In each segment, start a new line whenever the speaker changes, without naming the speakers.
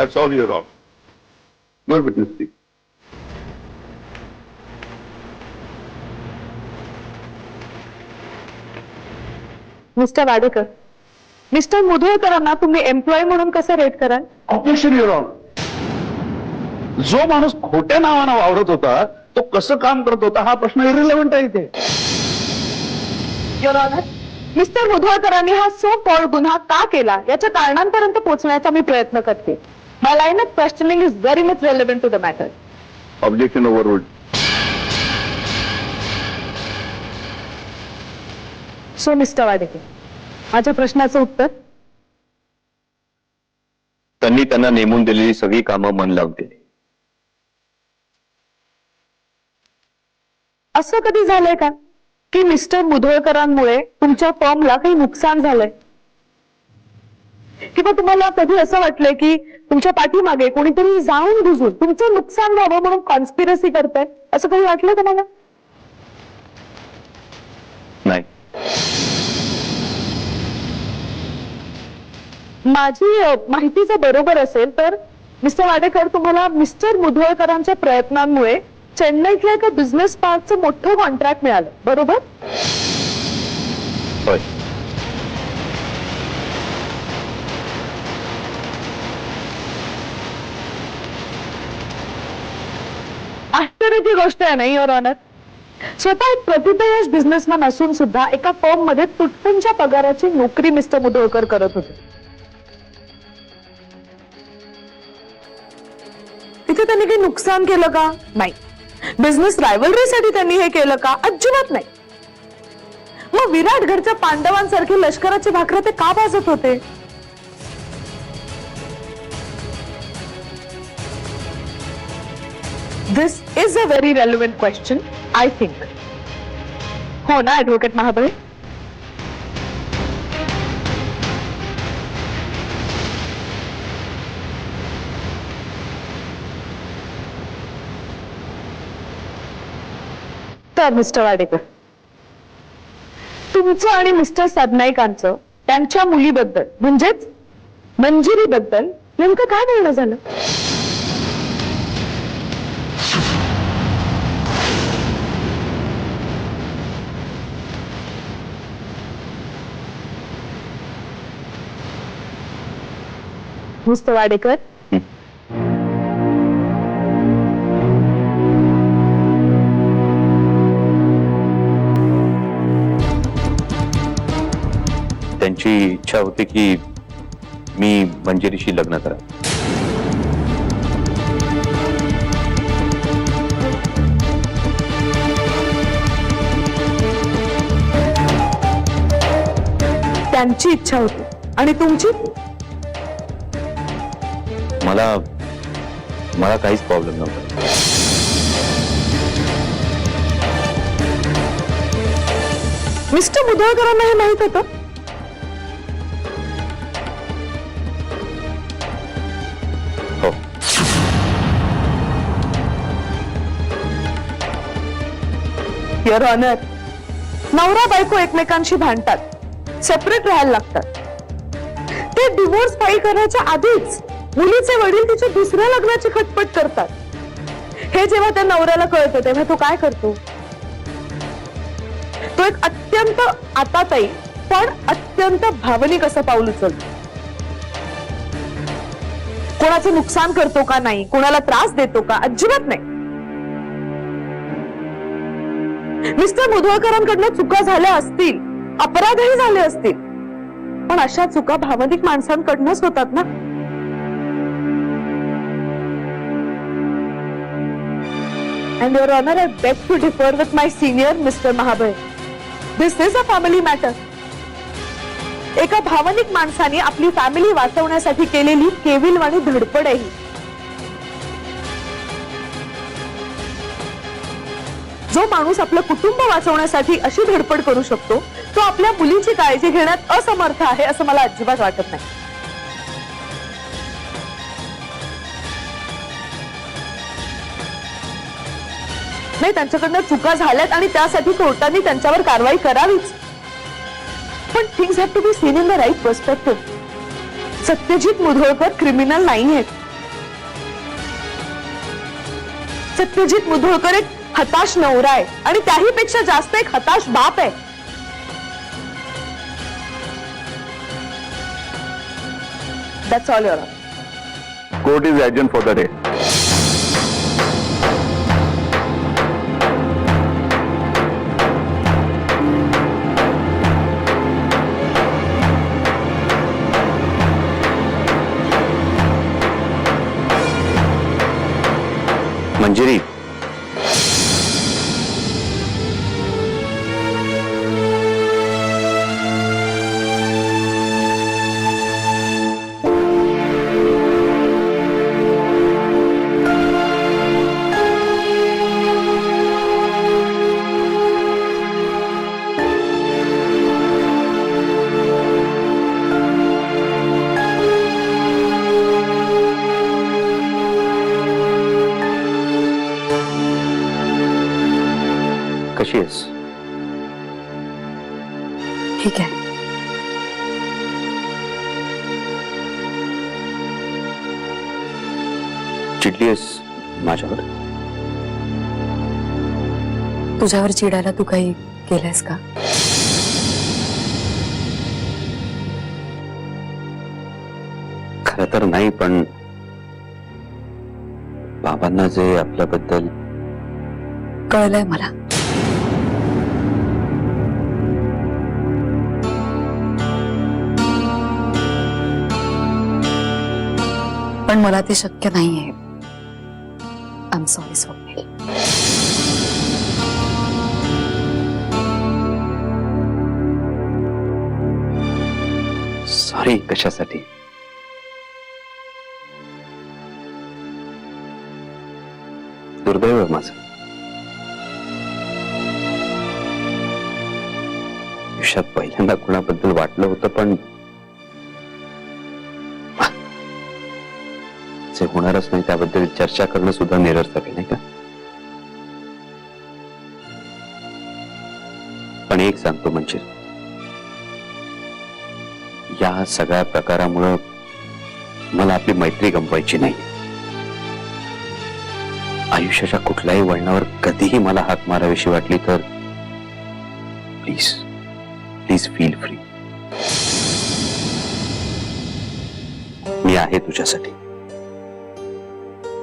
That's all you're wrong. Your witness, please.
Mister Wadekar, mister मुधोळकरांना तुम्ही employ म्हणून कसं रेट कराल?
Objection, Your Honor. जो माणूस खोट्या नावानं वावरत होता तो कसं काम करत होता हा प्रश्न इरिलेव्हंट आहे इथे.
युअर ऑनर, मिस्टर मुधोळकरांनी हा सो कॉल्ड गुन्हा का केला याच्या कारणांपर्यंत पोहोचण्याचा मी प्रयत्न करते. My line of questioning is very much relevant to the matter.
Objection overruled.
So mister Wadekar, माझ्या प्रश्नाचं उत्तर.
त्यांनी त्यांना नेमून दिलेली सगळी कामं मन लावून दिली.
असं कधी झालंय का की मिस्टर मुधोळकरांमुळे तुमच्या फॉर्मला काही नुकसान झालंय, किंवा तुम्हाला कधी असं वाटलंय की तुमच्या पाठीमागे कोणीतरी जाऊन बुजून तुमचं नुकसान व्हावं म्हणून कॉन्स्पिरसी करताय, असं काही वाटलं तुम्हाला?
नाही.
माझी माहिती जर बरोबर असेल तर मिस्टर वाडेकर, तुम्हाला मिस्टर मुधोळकरांच्या प्रयत्नांमुळे चेन्नईतल्या एका बिझनेस पार्कचं मोठं कॉन्ट्रॅक्ट मिळालं, बरोबर?
होय.
आश्चर्याची गोष्ट आहे नाही युअर ऑनर? स्वतः एक प्रतिथयश बिझनेसमॅन असून सुद्धा एका फर्म मध्ये तुटपुंच्या पगाराची नोकरी मिस्टर मुधोळकर करत होते. तिथे त्यांनी काही नुकसान केलं का? नाही. बिझनेस रायव्हलरीसाठी त्यांनी हे केलं का? अजिबात नाही. मग विराटगडच्या पांडवांसारखी लष्कराची भाकरं ते का भाजत होते? This is a very relevant question, I think. हो ना ऍडव्होकेट महाबळे? तर मिस्टर वाडेकर, तुमचं आणि मिस्टर सरनाईकांचं त्यांच्या मुलीबद्दल म्हणजेच मंजिरीबद्दल नेमकं काय बोलणं झालं? मिस्टर वाडेकर,
त्यांची इच्छा होती की मी मंजिरीशी लग्न करा.
त्यांची इच्छा होती आणि तुमची?
मला काहीच प्रॉब्लेम नव्हता.
मिस्टर मुधोळकरांना हे माहित होतं?
हो.
युअर ऑनर, नवरा बायको एकमेकांशी भांडतात, सेपरेट राहायला लागतात. ते डिवोर्स फाईल करण्याच्या आधीच मुलीचे वडील तिच्या दुसऱ्या लग्नाची खटपट करतात. हे जेव्हा त्या नवऱ्याला कळतं तेव्हा तो काय करतो? तो एक अत्यंत आताताई पण अत्यंत भावनिक असं पाऊल उचलतो. कोणाचं नुकसान करतो का नाही, कोणाला त्रास देतो का? अजिबात नाही. मिस्टर मुधोळकरांकडनं चुका झाल्या असतील, अपराधही झाले असतील, पण अशा चुका भावनिक माणसांकडनंच होतात ना. And Your Honor, I beg to differ with my senior, Mr. Mahabhay. This is a family matter. एका भावनिक माणसाने आपली फॅमिली वाचवण्यासाठी केलेली केविलवाणी धडपड आहे. जो माणूस आपलं कुटुंब वाचवण्यासाठी अशी धडपड करू शकतो तो आपल्या मुलीची काळजी घेण्यात असमर्थ आहे असं मला अजिबात वाटत नाही. नाही, त्यांच्याकडनं चुका झाल्यात आणि त्यासाठी कोर्टाने त्यांच्यावर कारवाई करावीच. पण things have to be seen in the right perspective. Satyajit Mudholkar criminal नाही आहेत. सत्यजित मुधोळकर एक हताश नवरा आहे आणि त्याही पेक्षा जास्त एक हताश बाप आहे. That's all, Your Honor.
Court is adjourn for the day.
Manjiri, कशी आहेस?
ठीक आहे.
चिडली आहेस माझ्यावर?
तुझ्यावर चिडायला तू काही केलंयस का?
खरं तर नाही, पण बाबांना जे आपल्याबद्दल
कळलंय मला. पण मला ते शक्य नाहीये. I am sorry Swapnil.
Sorry कशासाठी? दुर्दैव आहे माझं. आयुष्यात पहिल्यांदा कुणाबद्दल वाटलं होतं, पण जे होणारच नाही त्याबद्दल चर्चा करणं सुद्धा निरर्थक आहे, नाही का? पण एक सांगतो म्हणजे, या सगळ्या प्रकारामुळं मला आपली मैत्री गमवायची नाही. आयुष्याच्या कुठल्याही वळणावर कधीही मला हाक मारावीशी वाटली तर प्लीज प्लीज फील फ्री. मी आहे तुझ्यासाठी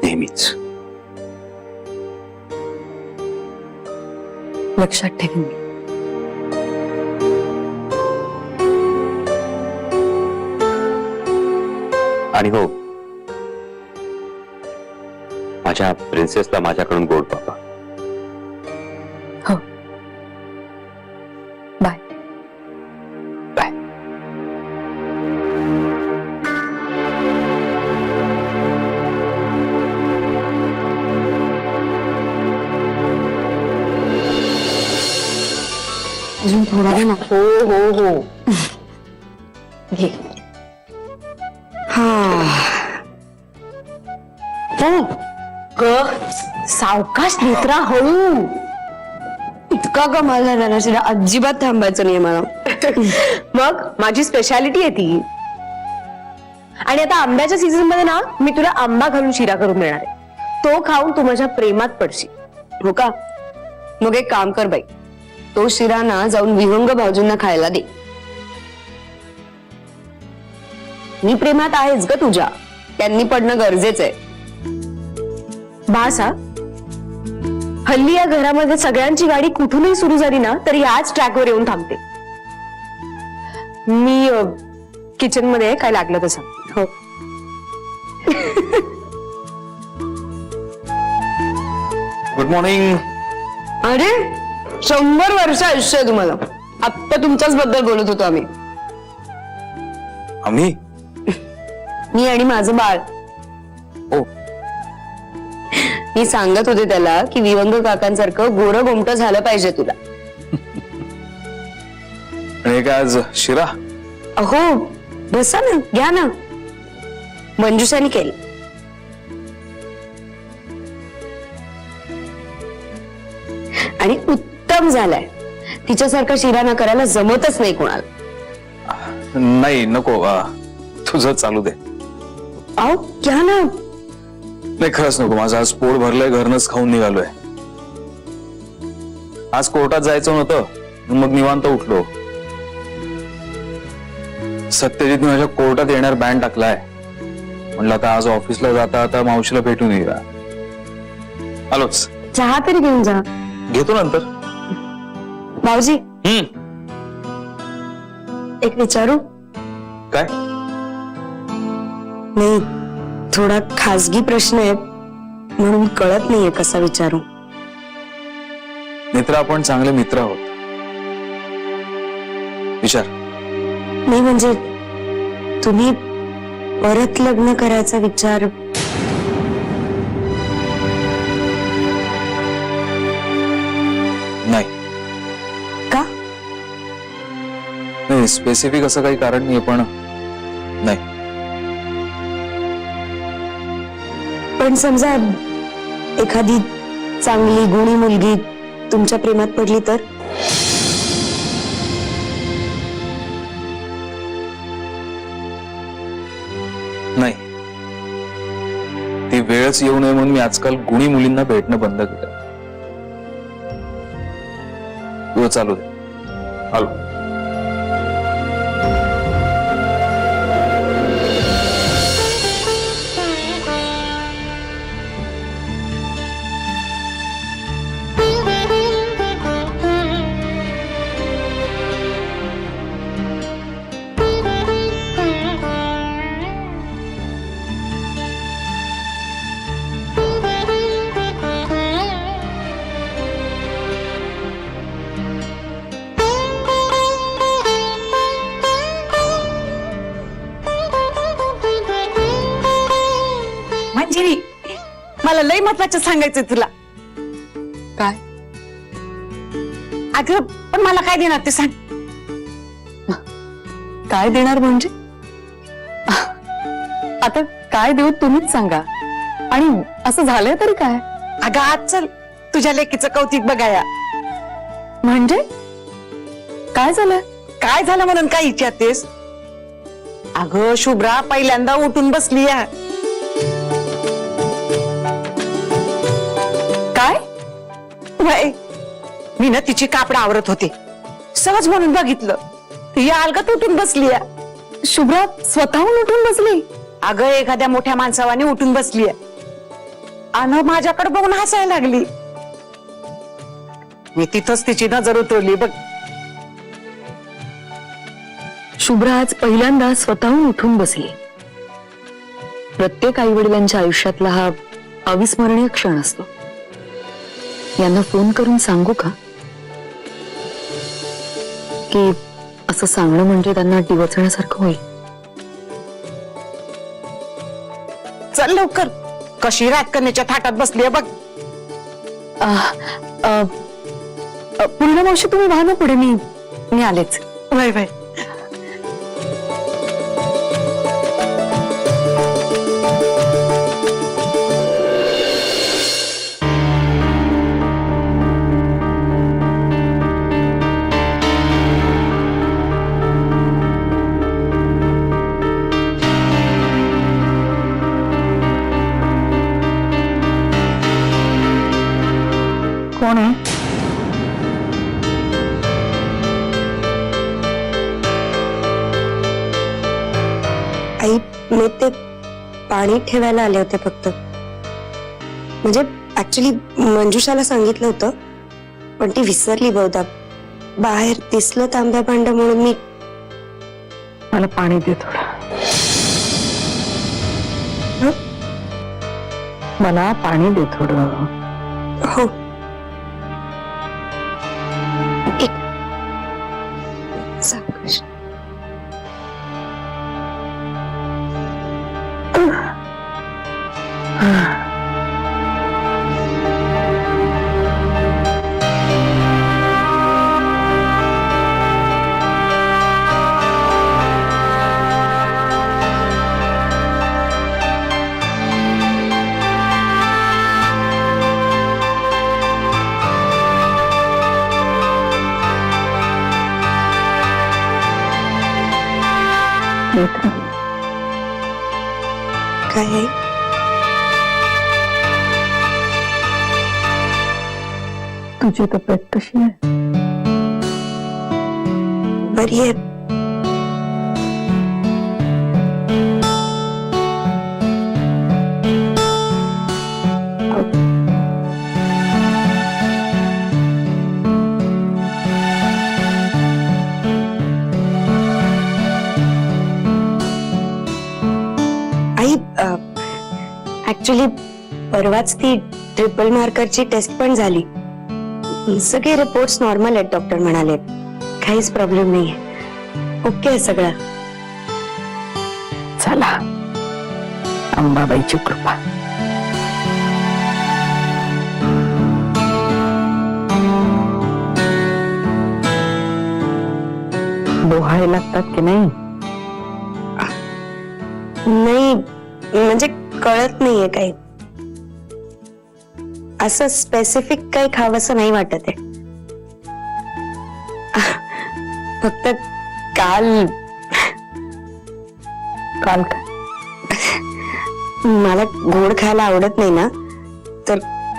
नेहमीच.
लक्षात ठेवीन मी.
आणि हो, माझ्या प्रिन्सेसला माझ्याकडून गोड पापा.
हो. बाय.
बाय.
अजून थोडा दे ना. हो हो हो. घे. सावकाश नेत्रा, हळू.
इतका कमाल झाला ना शिरा, अजिबात थांबायचं नाही मला.
मग माझी स्पेशालिटी आहे ती. आणि आता आंब्याच्या सीझन मध्ये ना मी तुला आंबा घालून शिरा करून देणार आहे. तो खाऊन तू माझ्या प्रेमात पडशील.
हो का? मग एक काम कर बाई, तो शिरा ना जाऊन विहंग भाऊजींना खायला दे.
मी प्रेमात आहेच ग तुझ्या.
त्यांनी पडणं गरजेचं आहे.
बासा, हल्ली या घरामध्ये सगळ्यांची गाडी कुठूनही सुरू झाली ना तरी याच ट्रॅकवर येऊन थांबते. मी किचन मध्ये काय लागलं तसं.
हो.
Good morning.
अरे 100 वर्ष आयुष्य आहे तुम्हाला. आत्ता तुमच्याच बद्दल बोलत होतो आम्ही.
आम्ही?
मी आणि माझं बाळ.
ओ.
मी सांगत होते त्याला की विहंग काकांसारखं गोरं गोमटं झालं पाहिजे तुला.
आणि काय आज शिरा?
अहो बसा ना, घ्या ना. मंजुषाने केली. आणि उत्तम झालाय. तिच्यासारखा शिरा ना करायला जमतच नाही कोणाला.
नाही नको, तुझं चालू दे.
अहो घ्या ना.
नाही खरंच नको, माझं आज पोट भरलंय, घरनच खाऊन निघालोय. आज कोर्टात जायचं नव्हतं, मग निवांत उठलो. सत्यजितने माझ्या कोर्टात येणार बॅन टाकलाय. म्हणलं आता आज ऑफिसला जाता आता मावशीला भेटून येऊया. आलोच.
चहा तरी घेऊन जा.
घेतो नंतर.
भाऊजी एक विचारू?
काय?
नाही, थोडा खासगी प्रश्न आहे म्हणून कळत नाहीये कसा विचारू.
मित्र, आपण चांगले मित्र आहोत. विचार.
नाही म्हणजे तुम्ही परत लग्न करायचा विचार.
नाही.
का?
नाही, स्पेसिफिक असं काही कारण नाही, पण नाही.
पण समजा एखादी चांगली गुणी मुलगी तुमच्या प्रेमात पडली तर?
नाही. ती वेळच येऊ नये म्हणून मी आजकाल गुणी मुलींना भेटणं बंद केलं. तू चालू दे. आलो.
मंजिरी, मला लय महत्वाचं सांगायचंय तुला.
काय?
अगं पण मला काय देणार ते सांग.
काय देणार म्हणजे? आता काय देऊ तुम्हीच सांगा. आणि असं झालंय तरी काय?
अगं आज चल तुझ्या लेकीचं कौतिक बघाया.
म्हणजे काय झालंय?
काय झालं म्हणून काय विचारतेस? अगं शुभ्रा पहिल्यांदा उठून बसली आहे.
काय?
वय, मी ना तिची कापड आवरत होते, सहज म्हणून बघितलं, ती अलगत उठून बसली आहे.
शुभ्रा स्वतःहून उठून बसली?
अगं एखाद्या मोठ्या माणसावाने उठून बसली आहे आणि माझ्याकडे बघून हसायला लागली. मी तिथंच तिची नजर उतरली बघ.
शुभ्रा आज पहिल्यांदा स्वतःहून उठून बसली. प्रत्येक आई वडिलांच्या आयुष्यातला हा अविस्मरणीय क्षण असतो. यांना फोन करून सांगू का? की असं सांगणं म्हणजे त्यांना डिवचण्यासारखं होईल?
चल लवकर, कशी राजकन्याच्या थाटात बसली बघ.
पूर्ण मावशी तुम्ही व्हा ना पुढे, मी आलेच.
वय वय.
कोण आहे?
आई, मी ते पाणी ठेवायला आले होते फक्त. म्हणजे ऍक्च्युली मंजुषाला सांगितलं होतं पण ती विसरली बहुधा. बाहेर दिसलं तांब्या भांड म्हणून मी.
मला पाणी दे थोडं. मला पाणी दे थोडं.
हो. सावकाश.
नेत्र,
काय आहे?
तुझी तब्येत कशी आहे?
बरी आहे. आई ऍक्च्युली परवाच ती ट्रिपल मार्करची टेस्ट पण झाली. सगळे रिपोर्ट्स नॉर्मल आहेत, डॉक्टर म्हणाले. काहीच प्रॉब्लेम नाहीये, ओके आहे सगळं.
चला, अंबाबाईची कृपा. डोहाळे लागतात की नाही?
नाही म्हणजे कळत नाहीये काही. असं स्पेसिफिक काही खावंसं नाही वाटत आहे. फक्त काल
काल काय?
मला गोड खायला आवडत नाही ना, तर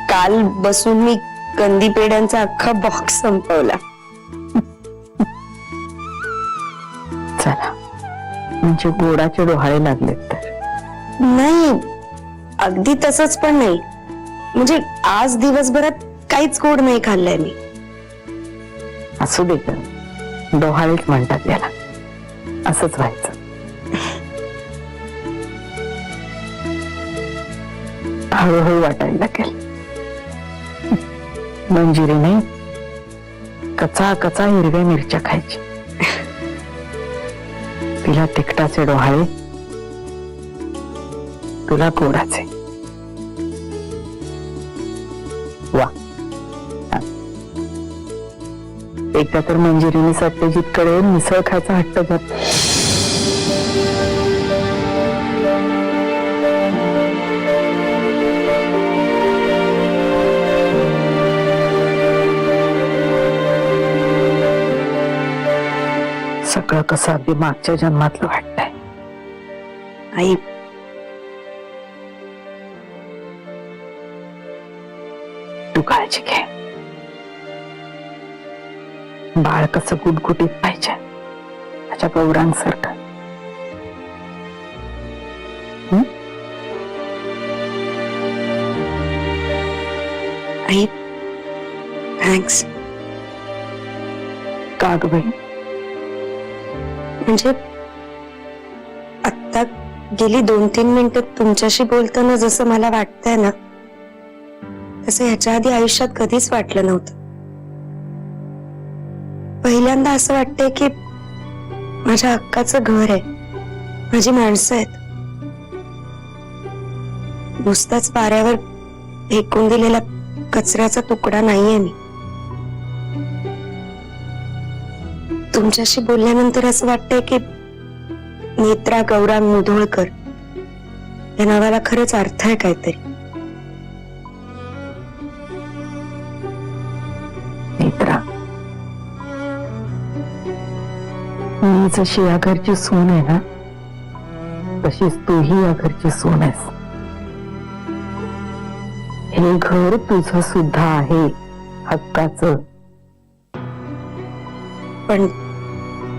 काल बसून मी कंदी पेढ्यांचा अख्खा बॉक्स संपवला.
चला, म्हणजे गोडाचे डोहाळे लागलेत तर.
नाही, अगदी तसंच पण नाही. म्हणजे आज दिवसभरात काहीच गोड नाही खाल्लंय मी.
असू दे तर, डोहाळेच म्हणतात याला. असंच व्हायचं. हळूहळू वाटायला लागेल. मंजिरी नाही, कचा कचा हिरव्या मिरच्या खायची. तिला तिखटाचे डोहाळे, तुला गोडाचे. वा, एकदा तर मंजिरीने सत्यजितकडे मिसळ खायचा हट्ट धरला. सगळं कसं अगदी मागच्या जन्मातलं वाटतंय.
आई
तू काळजी घे. बाळ कसं गुटगुटीत पाहिजे, त्याच्या गौरांसारखं.
आई थँक्स.
का ग बाई?
म्हणजे आता गेली 2-3 मिनिटं तुमच्याशी बोलताना जसं मला वाटतंय ना, तसं ह्याच्या आधी आयुष्यात कधीच वाटलं नव्हतं. पहिल्यांदा असं वाटतंय की माझ्या हक्काचं घर आहे, माझी माणसं आहेत. नुसताच वाऱ्यावर फेकून दिलेला कचऱ्याचा तुकडा नाहीये मी. तुमच्याशी बोलल्यानंतर असं वाटतंय की नेत्रा गौरांग मुधोळकर या नावाला खरंच अर्थ आहे काहीतरी.
नेत्रा, मी जशी या घरची सून आहे ना, तशीच तूही या घरची सून आहेस. हे घर तुझं सुद्धा आहे, हक्काचं.
पण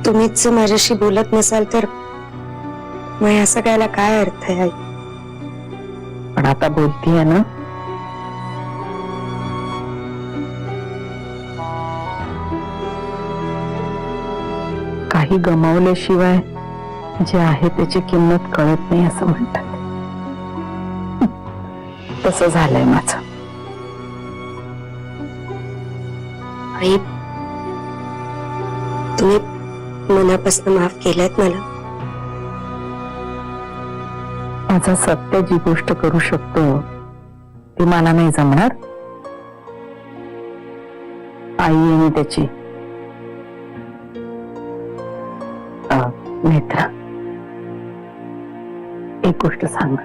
तुम्हीच माझ्याशी बोलत नसाल तर मग या सगळ्याला काय अर्थ आहे?
पण आता बोलतीये ना, काही गमावल्याशिवाय जे आहे त्याची किंमत कळत नाही असं म्हणतात. तसं झालंय माझं.
आई तुम्ही मनापासून माफ केलंत मला.
माझा सत्य जी गोष्ट करू शकतो ती मला नाही जमणार. आई आणि त्याची नेत्रा, एक गोष्ट सांग.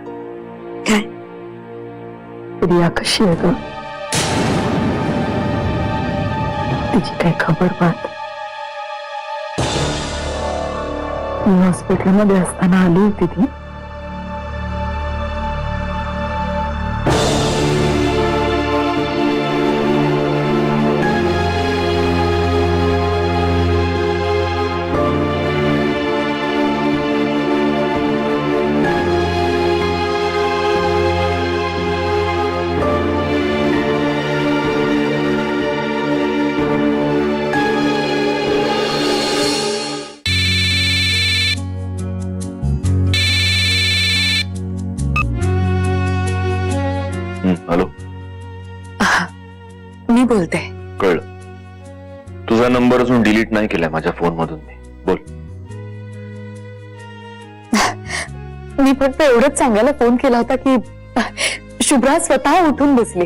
काय?
प्रिया कशी आहे ग? तिची काय खबर पाहत? मी हॉस्पिटलमध्ये असताना आली होती ती.
नंबर अजून डिलीट नाही केलाय माझ्या फोन मधून मी. बोल.
मी फक्त एवढंच सांगायला फोन केला होता की शुभ्रा स्वतः उठून बसली